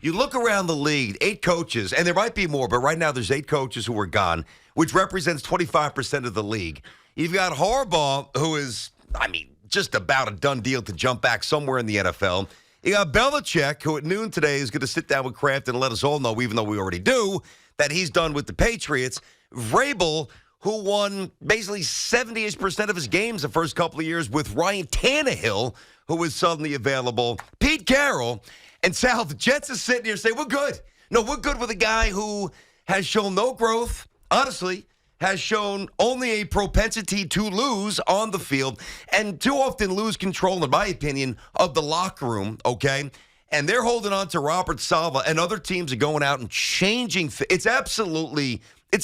You look around the league, 8 coaches, and there might be more, but right now there's 8 coaches who are gone, which represents 25% of the league. You've got Harbaugh, who is, just about a done deal to jump back somewhere in the NFL. You got Belichick, who at noon today is going to sit down with Kraft and let us all know, even though we already do, that he's done with the Patriots. Vrabel, who won basically 70% of his games the first couple of years with Ryan Tannehill, who was suddenly available. Pete Carroll. And Sal, the Jets are sitting here saying, we're good. No, we're good with a guy who has shown no growth, honestly, has shown only a propensity to lose on the field and too often lose control, in my opinion, of the locker room, okay? And they're holding on to Robert Saleh, and other teams are going out and changing. It's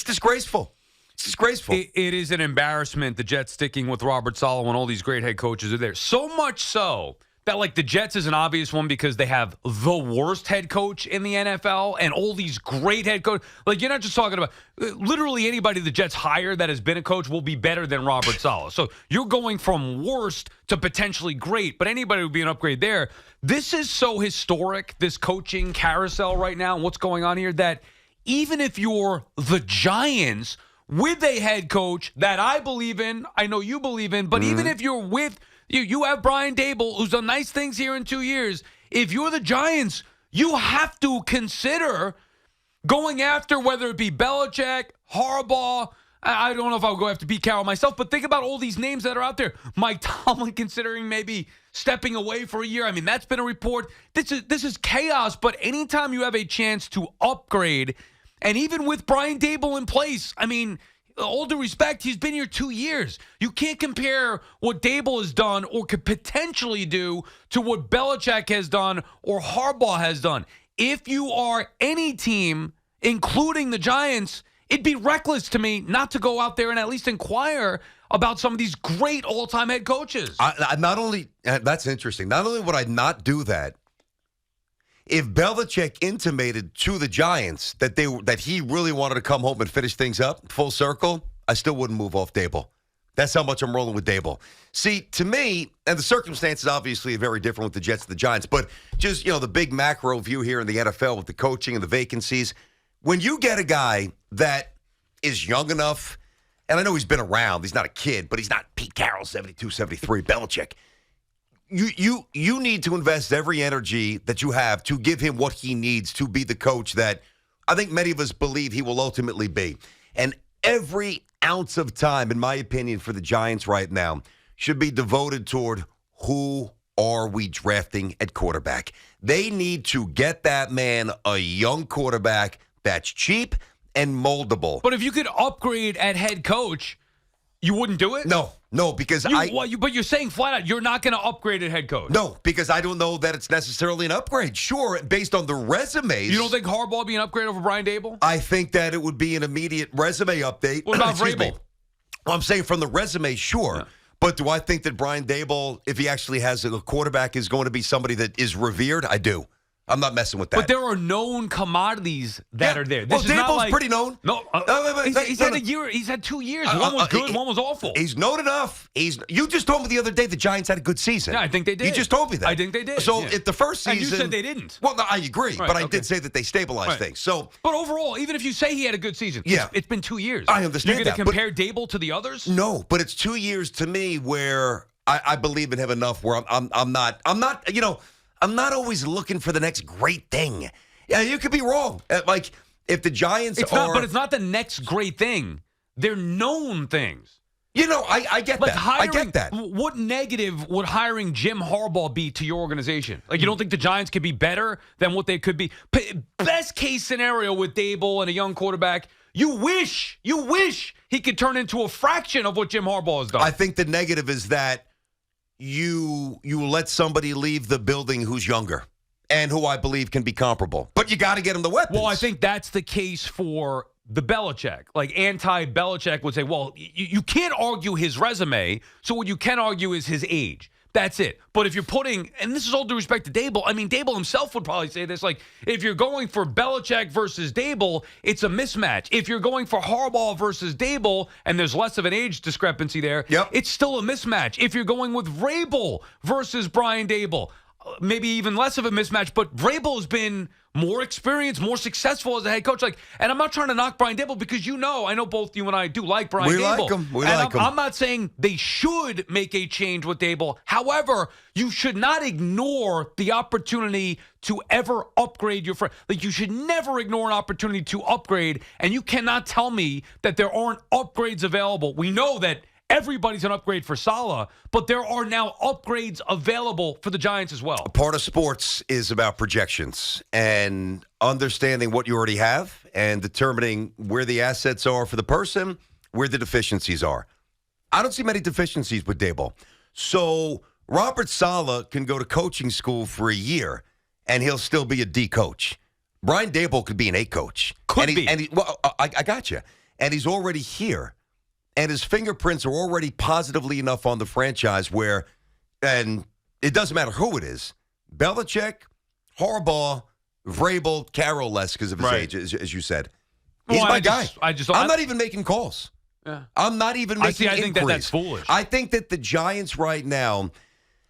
disgraceful. It's disgraceful. It is an embarrassment, the Jets sticking with Robert Saleh when all these great head coaches are there. So much so that, like, the Jets is an obvious one because they have the worst head coach in the NFL and all these great head coaches. Like, you're not just talking about literally anybody the Jets hire that has been a coach will be better than Robert Saleh. So you're going from worst to potentially great, but anybody would be an upgrade there. This is so historic, this coaching carousel right now, and what's going on here, that even if you're the Giants with a head coach that I believe in, I know you believe in, but even if you're with you have Brian Daboll, who's done nice things here in 2 years. If you're the Giants, you have to consider going after whether it be Belichick, Harbaugh. I don't know if I'll go after Pete Carroll myself, but think about all these names that are out there. Mike Tomlin considering maybe stepping away for a year. That's been a report. This is chaos, but anytime you have a chance to upgrade, and even with Brian Daboll in place, all due respect, he's been here 2 years. You can't compare what Daboll has done or could potentially do to what Belichick has done or Harbaugh has done. If you are any team, including the Giants, it'd be reckless to me not to go out there and at least inquire about some of these great all-time head coaches. That's interesting. Not only would I not do that, if Belichick intimated to the Giants that he really wanted to come home and finish things up full circle, I still wouldn't move off Daboll. That's how much I'm rolling with Daboll. See, to me, and the circumstances obviously are very different with the Jets and the Giants, but just, the big macro view here in the NFL with the coaching and the vacancies, when you get a guy that is young enough, and I know he's been around, he's not a kid, but he's not Pete Carroll, 72, 73, Belichick. You need to invest every energy that you have to give him what he needs to be the coach that I think many of us believe he will ultimately be. And every ounce of time, in my opinion, for the Giants right now should be devoted toward who are we drafting at quarterback. They need to get that man a young quarterback that's cheap and moldable. But if you could upgrade at head coach, you wouldn't do it? No, because but you're saying flat out you're not going to upgrade at head coach. No, because I don't know that it's necessarily an upgrade. Sure, based on the resumes. You don't think Harbaugh would be an upgrade over Brian Daboll? I think that it would be an immediate resume update. What about Vrabel? Well, I'm saying from the resume, sure. Yeah. But do I think that Brian Daboll, if he actually has a quarterback, is going to be somebody that is revered? I do. I'm not messing with that. But there are known commodities that are there. This is Daboll's pretty known. No, he's had a year. He's had 2 years. One was good, one was awful. He's known enough. You just told me the other day the Giants had a good season. Yeah, I think they did. You just told me that. I think they did. So at the first season, and you said they didn't. Well, no, I agree, but I did say that they stabilized things. So, but overall, even if you say he had a good season, it's been 2 years. I understand. You're going to compare Daboll to the others? No, but it's 2 years to me where I believe in him enough where I'm not. I'm not always looking for the next great thing. Yeah, you could be wrong. Like, if the Giants But it's not the next great thing. They're known things. I get that. I get that. What negative would hiring Jim Harbaugh be to your organization? Like, you don't think the Giants could be better than what they could be? Best case scenario with Daboll and a young quarterback, you wish he could turn into a fraction of what Jim Harbaugh has done. I think the negative is that you let somebody leave the building who's younger and who I believe can be comparable. But you got to get him the weapons. Well, I think that's the case for the Belichick. Like, anti-Belichick would say, well, you can't argue his resume, so what you can argue is his age. That's it. But if you're putting, and this is all due respect to Daboll, Daboll himself would probably say this, like, if you're going for Belichick versus Daboll, it's a mismatch. If you're going for Harbaugh versus Daboll, and there's less of an age discrepancy there, it's still a mismatch. If you're going with Vrabel versus Brian Daboll, maybe even less of a mismatch, but Vrabel has been more experienced, more successful as a head coach. And I'm not trying to knock Brian Daboll because I know both you and I do like Brian Daboll. We like him. I'm not saying they should make a change with Daboll. However, you should not ignore the opportunity to ever upgrade your friend. Like, you should never ignore an opportunity to upgrade, and you cannot tell me that there aren't upgrades available. We know that everybody's an upgrade for Saleh, but there are now upgrades available for the Giants as well. Part of sports is about projections and understanding what you already have and determining where the assets are for the person, where the deficiencies are. I don't see many deficiencies with Daboll. So Robert Saleh can go to coaching school for a year, and he'll still be a D coach. Brian Daboll could be an A coach. I got you. And he's already here. And his fingerprints are already positively enough on the franchise where, and it doesn't matter who it is, Belichick, Harbaugh, Vrabel, Carroll less because of his age, as you said. He's my guy. I'm not even making calls. Yeah. I'm not even making inquiries. I think that's foolish. I think that the Giants right now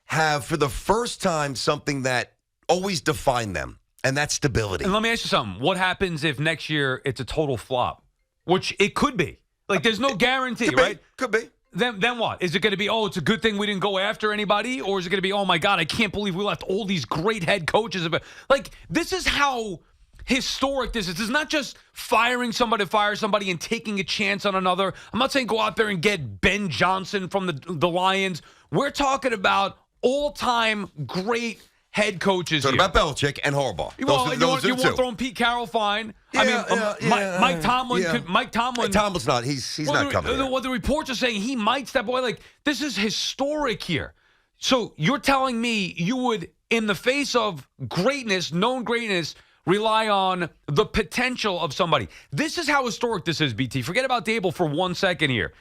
have, for the first time, something that always defined them, and that's stability. And let me ask you something. What happens if next year it's a total flop? Which it could be. Like, there's no guarantee, right? Could be. Then what? Is it going to be, it's a good thing we didn't go after anybody? Or is it going to be, oh, my God, I can't believe we left all these great head coaches? Like, this is how historic this is. This is not just firing somebody to fire somebody and taking a chance on another. I'm not saying go out there and get Ben Johnson from the Lions. We're talking about all-time great head coaches here. About Belichick and Harbaugh. You want to throw in Pete Carroll, fine. Mike Tomlin. Mike Tomlin's not. He's not coming. Well, the reports are saying he might step away. Like, this is historic here. So you're telling me you would, in the face of greatness, known greatness, rely on the potential of somebody. This is how historic this is, BT. Forget about Daboll for 1 second here.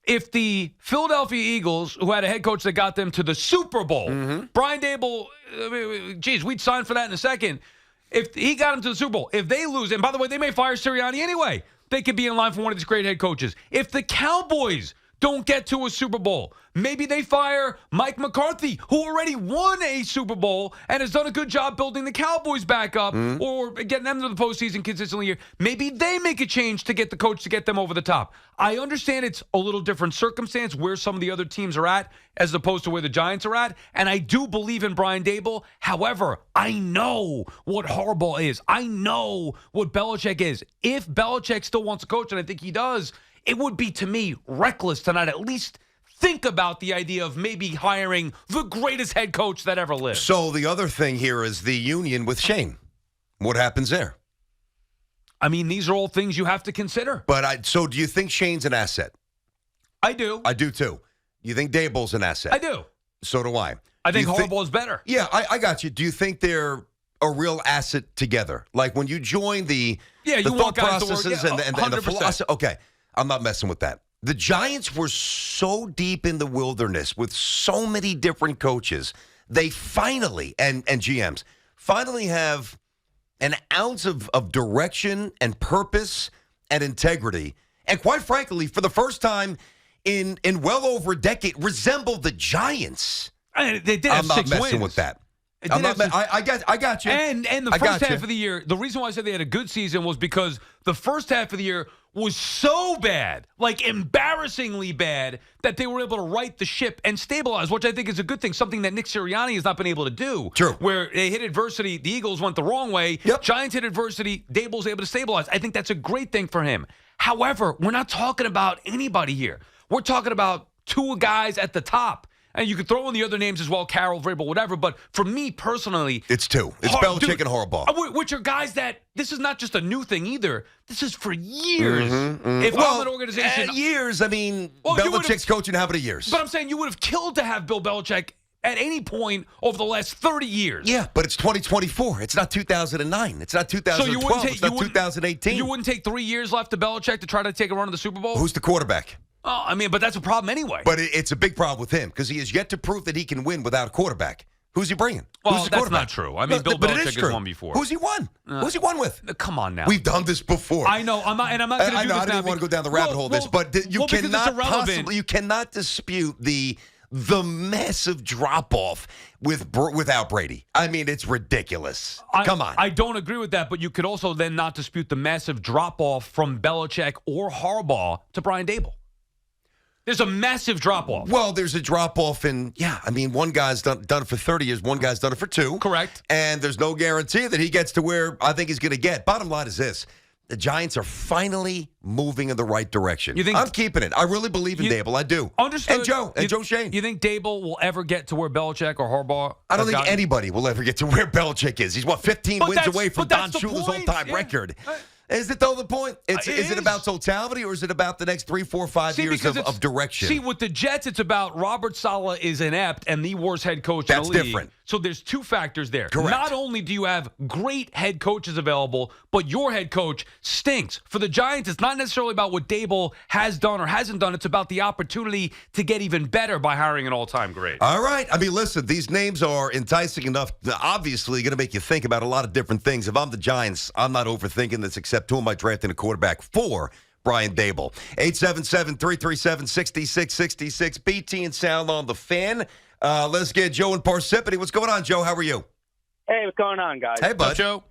If the Philadelphia Eagles, who had a head coach that got them to the Super Bowl, Brian Daboll, we'd sign for that in a second. If he got them to the Super Bowl, if they lose, and by the way, they may fire Sirianni anyway, they could be in line for one of these great head coaches. If the Cowboys don't get to a Super Bowl, maybe they fire Mike McCarthy, who already won a Super Bowl and has done a good job building the Cowboys back up or getting them to the postseason consistently here. Maybe they make a change to get the coach to get them over the top. I understand it's a little different circumstance where some of the other teams are at as opposed to where the Giants are at, and I do believe in Brian Daboll. However, I know what Harbaugh is. I know what Belichick is. If Belichick still wants to coach, and I think he does, it would be, to me, reckless to not at least think about the idea of maybe hiring the greatest head coach that ever lived. So the other thing here is the union with Shane. What happens there? I mean, these are all things you have to consider. So do you think Shane's an asset? I do. I do, too. You think Daboll's an asset? I do. So do I. I think Harbaugh's better. Yeah, I got you. Do you think they're a real asset together? Like, when you join the thought processes and the philosophy? Okay. I'm not messing with that. The Giants were so deep in the wilderness with so many different coaches. They finally, and GMs, finally have an ounce of direction and purpose and integrity. And quite frankly, for the first time in well over a decade, resemble the Giants. They did have 6 wins. I'm not messing with that. I got you. And the first half of the year, the reason why I said they had a good season was because the first half of the year was so bad, like embarrassingly bad, that they were able to right the ship and stabilize, which I think is a good thing, something that Nick Sirianni has not been able to do. True. Where they hit adversity, the Eagles went the wrong way, Giants hit adversity, Daboll's able to stabilize. I think that's a great thing for him. However, we're not talking about anybody here. We're talking about 2 guys at the top. And you could throw in the other names as well, Carroll, Vrabel, whatever. But for me personally, it's 2. It's Belichick and Harbaugh. Which are guys that this is not just a new thing either. This is for years. If I'm an organization, years. I mean, Belichick's coaching how many years? But I'm saying you would have killed to have Bill Belichick at any point over the last 30 years. Yeah, but it's 2024. It's not 2009. It's not 2012. It's not 2018. You wouldn't take 3 years left to Belichick to try to take a run of the Super Bowl? Who's the quarterback? Oh, I mean, but that's a problem anyway. But it's a big problem with him because he has yet to prove that he can win without a quarterback. Who's he bringing? Well, that's not true. I mean, Bill Belichick has won before. Who's he won? Who's he won with? Come on now. We've done this before. I know. I'm not going to do this now. I didn't want to go down the rabbit hole of this, but you cannot dispute the the massive drop-off without Brady. I mean, it's ridiculous. Come on. I don't agree with that, but you could also then not dispute the massive drop-off from Belichick or Harbaugh to Brian Daboll. There's a massive drop-off. Well, there's a drop-off in, one guy's done it for 30 years, one guy's done it for 2. Correct. And there's no guarantee that he gets to where I think he's going to get. Bottom line is this. The Giants are finally moving in the right direction. I'm keeping it. I really believe in Daboll. I do. Understood. And Joe Schoen. You think Daboll will ever get to where Belichick or Harbaugh? I don't think anybody will ever get to where Belichick is. He's, 15 wins away from Don Shula's all-time record. Is it, though, the point? Is it about totality, or is it about the next 3, 4, 5 years of direction? See, with the Jets, it's about Robert Saleh is inept and the worst head coach in the league. That's different. So there's 2 factors there. Correct. Not only do you have great head coaches available, but your head coach stinks. For the Giants, it's not necessarily about what Daboll has done or hasn't done. It's about the opportunity to get even better by hiring an all-time great. All right. I mean, listen, these names are enticing enough. Obviously, going to make you think about a lot of different things. If I'm the Giants, I'm not overthinking this, except who am I drafting a quarterback for? Brian Daboll. 877-337-6666. BT and Sal on the Fan. Let's get Joe in Parsippany. What's going on, Joe? How are you? Hey, what's going on, guys? Hey, bud. Joe.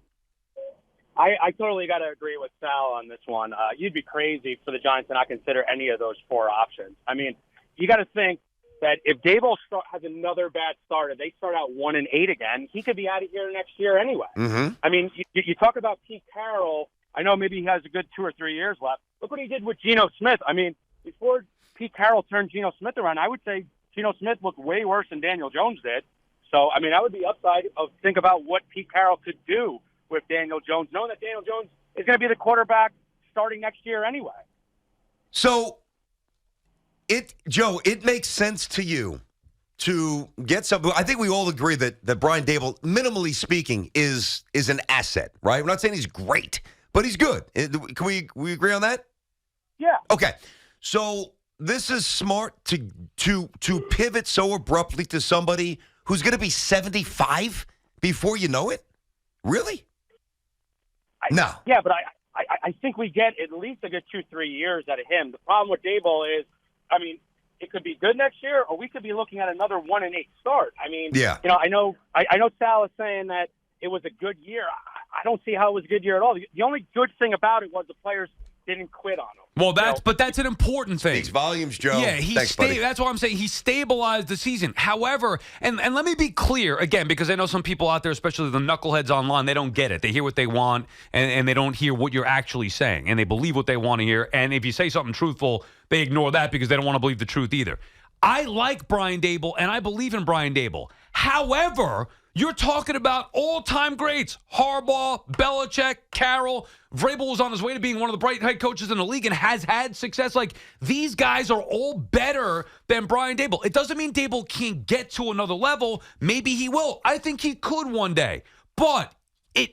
I totally got to agree with Sal on this one. You'd be crazy for the Giants to not consider any of those 4 options. I mean, you got to think that if Daboll has another bad start, if they start out 1-8 again, he could be out of here next year anyway. Mm-hmm. I mean, you talk about Pete Carroll. I know maybe he has a good 2 or 3 years left. Look what he did with Geno Smith. I mean, before Pete Carroll turned Geno Smith around, I would say Geno Smith looked way worse than Daniel Jones did. So, I mean, that would be upside of think about what Pete Carroll could do with Daniel Jones, knowing that Daniel Jones is going to be the quarterback starting next year anyway. So, Joe, it makes sense to you to get something. I think we all agree that Brian Daboll, minimally speaking, is an asset, right? We're not saying he's great, but he's good. Can we agree on that? Yeah. Okay. So this is smart to pivot so abruptly to somebody who's going to be 75 before you know it? Really? No. Yeah, but I think we get at least a good 2-3 years out of him. The problem with Daboll is, I mean, it could be good next year, or we could be looking at another 1-8 start. I mean, yeah. I know Sal is saying that it was a good year. I don't see how it was a good year at all. The only good thing about it was the players didn't quit on him. Well, that's an important thing. Speaks volumes, Joe. Yeah, Thanks, buddy. That's what I'm saying. He stabilized the season. However, and let me be clear again, because I know some people out there, especially the knuckleheads online, they don't get it. They hear what they want, and they don't hear what you're actually saying, and they believe what they want to hear. And if you say something truthful, they ignore that because they don't want to believe the truth either. I like Brian Daboll, and I believe in Brian Daboll. However, you're talking about all-time greats. Harbaugh, Belichick, Carroll. Vrabel was on his way to being one of the bright head coaches in the league and has had success. Like, these guys are all better than Brian Daboll. It doesn't mean Daboll can't get to another level. Maybe he will. I think he could one day. But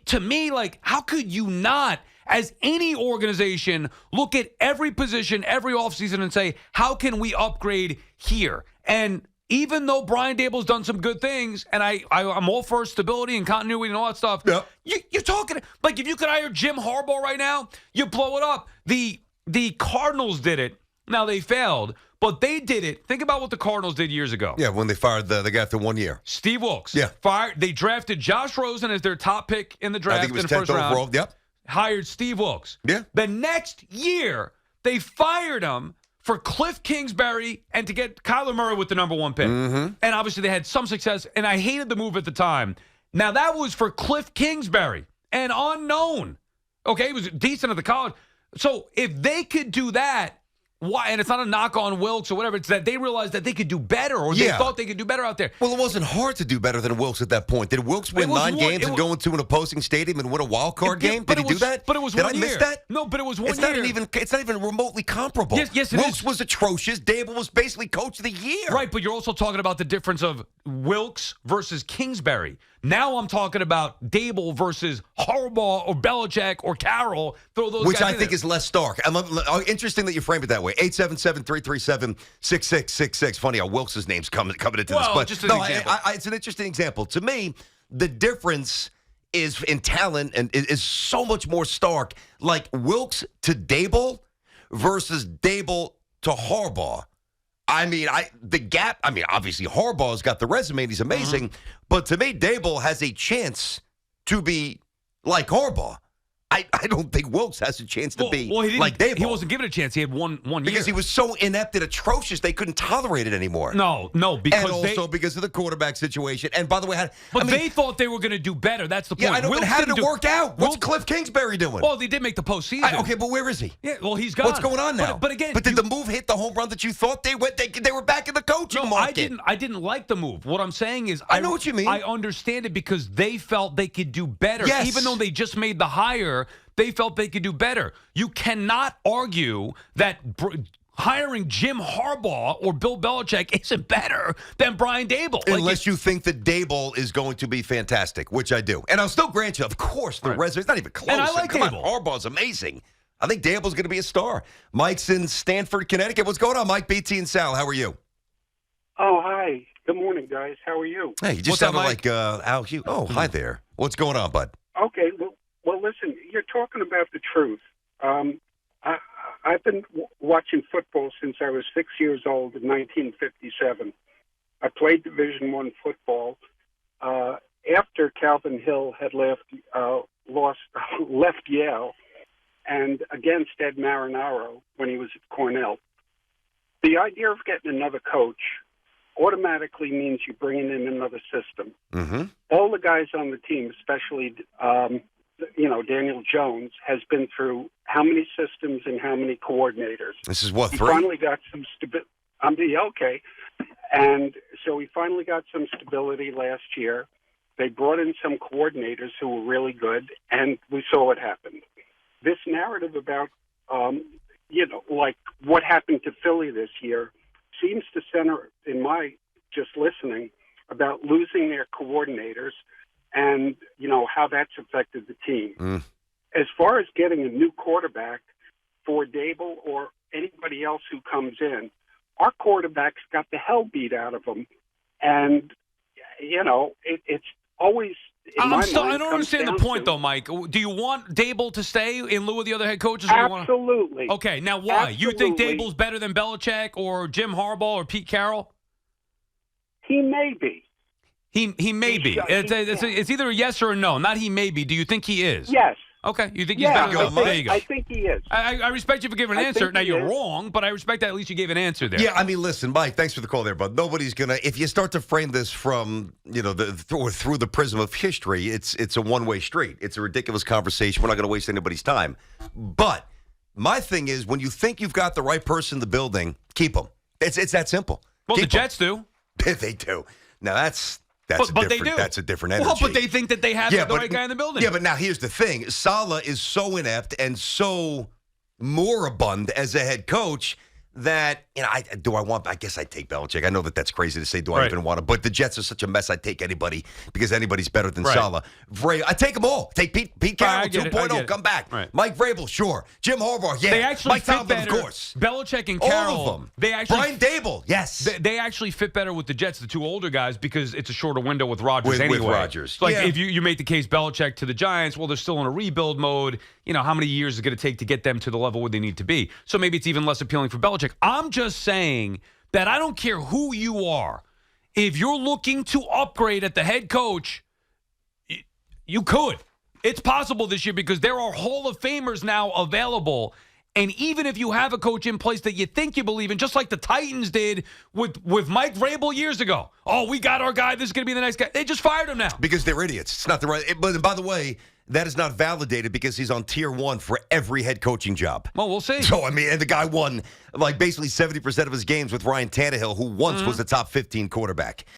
to me, like, how could you not, as any organization, look at every position, every offseason and say, how can we upgrade here? And even though Brian Daboll's done some good things, and I'm all for stability and continuity and all that stuff, yeah. You're talking, like, if you could hire Jim Harbaugh right now, you blow it up. The Cardinals did it. Now, they failed, but they did it. Think about what the Cardinals did years ago. Yeah, when they fired the guy after 1 year. Steve Wilkes. Yeah. They drafted Josh Rosen as their top pick in the draft. I think it was in the 10th first round. overall. Yep. Hired Steve Wilkes. Yeah. The next year, they fired him for Cliff Kingsbury and to get Kyler Murray with the number 1 pick. Mm-hmm. And obviously they had some success, and I hated the move at the time. Now, that was for Cliff Kingsbury, an unknown. Okay, he was decent at the college. So if they could do that, why? And it's not a knock on Wilkes or whatever. It's that they realized that they could do better, or they thought they could do better out there. Well, it wasn't hard to do better than Wilkes at that point. Did Wilkes win 9 games and go into an opposing stadium and win a wild card game? Did he do that? But it was Did 1 I year. miss that? No, but it was 1 It's year. It's not even remotely comparable. Yes, it Wilkes is. was atrocious. Daboll was basically coach of the year. Right, but you're also talking about the difference of Wilkes versus Kingsbury. Now I'm talking about Daboll versus Harbaugh or Belichick or Carroll. Throw those Which guys I in think there. is less stark. Interesting that you frame it that way. 877-337-6666. Funny how Wilkes' name's coming into this. But just an example. It's an interesting example. To me, the difference is in talent and is so much more stark. Like Wilkes to Daboll versus Daboll to Harbaugh. I mean, the gap. I mean, obviously Harbaugh's got the resume; and he's amazing. But to me, Daboll has a chance to be like Harbaugh. I don't think Wilkes has a chance to be like Daboll. He wasn't given a chance. He had one year. Because he was so inept and atrocious, they couldn't tolerate it anymore. No, because and also because of the quarterback situation. And by the way, they thought they were going to do better. That's the point. Yeah, I know, but how did it work out? What's Cliff Kingsbury doing? Well, they did make the postseason. Okay, but where is he? Yeah, well, he's gone. What's going on now? But again, did the move hit the home run that you thought they went? They were back in the coaching market. I didn't like the move. What I'm saying is, I know what you mean. I understand it because they felt they could do better, Yes. even though they just made the hire. They felt they could do better. You cannot argue that hiring Jim Harbaugh or Bill Belichick isn't better than Brian Daboll. Unless you think that Daboll is going to be fantastic, which I do. And I'll still grant you, of course, the resume's not even close. And I like Daboll. Harbaugh's amazing. I think Daboll's going to be a star. Mike's in Stamford, Connecticut. What's going on, Mike? BT and Sal, how are you? Oh, hi. Good morning, guys. How are you? Hey, you just sounded like Al Hughes. Oh, hi there. What's going on, bud? Okay. Well, listen, you're talking about the truth. I've been watching football since I was 6 years old in 1957. I played Division I football. After Calvin Hill had left Yale, and against Ed Marinaro when he was at Cornell, the idea of getting another coach automatically means you're bringing in another system. Mm-hmm. All the guys on the team, especially Daniel Jones, has been through how many systems and how many coordinators. This is what, he 3? Finally got some stability. Okay. And so he finally got some stability last year. They brought in some coordinators who were really good, and we saw what happened. This narrative about, like what happened to Philly this year seems to center, in my just listening, about losing their coordinators and, how that's affected the team. As far as getting a new quarterback for Daboll or anybody else who comes in, our quarterbacks got the hell beat out of them. And, it's always... I don't understand the point, though, Mike. Do you want Daboll to stay in lieu of the other head coaches? Absolutely. Okay, now why? Absolutely. You think Daboll's better than Belichick or Jim Harbaugh or Pete Carroll? He may be. He may be. It's either a yes or a no. Not he may be. Do you think he is? Yes. Okay. You think he's better than Mike. There you go. I think he is. I respect you for giving an answer. Now, you're is. wrong, but I respect that at least you gave an answer there. Yeah, I mean, listen, Mike, thanks for the call there, bud. Nobody's going to, if you start to frame this from, through the prism of history, it's a one-way street. It's a ridiculous conversation. We're not going to waste anybody's time. But my thing is, when you think you've got the right person in the building, keep them. It's that simple. Well, Keep the Jets do. They do. Now, that's but they do. That's a different energy. Well, but they think that they have the right guy in the building. Yeah, but now here's the thing. Saleh is so inept and so moribund as a head coach that, I guess I'd take Belichick. I know that that's crazy to say, I even want to, but the Jets are such a mess, I'd take anybody because anybody's better than Saleh. I take them all. Take Pete Carroll, 2.0, come back. Right. Mike Vrabel, sure. Jim Harbaugh, yeah. They actually Mike fit Tomlin, better. of course. Belichick and All Carroll. of them. Brian Daboll, yes. They actually fit better with the Jets, the two older guys, because it's a shorter window with Rodgers anyway. With Rodgers. Like, if you make the case Belichick to the Giants, well, they're still in a rebuild mode. How many years is it going to take to get them to the level where they need to be? So maybe it's even less appealing for Belichick. I'm just saying that I don't care who you are. If you're looking to upgrade at the head coach, you could. It's possible this year because there are Hall of Famers now available. And even if you have a coach in place that you think you believe in, just like the Titans did with Mike Vrabel years ago. Oh, we got our guy. This is going to be the next guy. They just fired him now. Because they're idiots. It's not the right. But by the way, that is not validated because he's on tier 1 for every head coaching job. Well, we'll see. So, and the guy won basically 70% of his games with Ryan Tannehill, who once was the top 15 quarterback.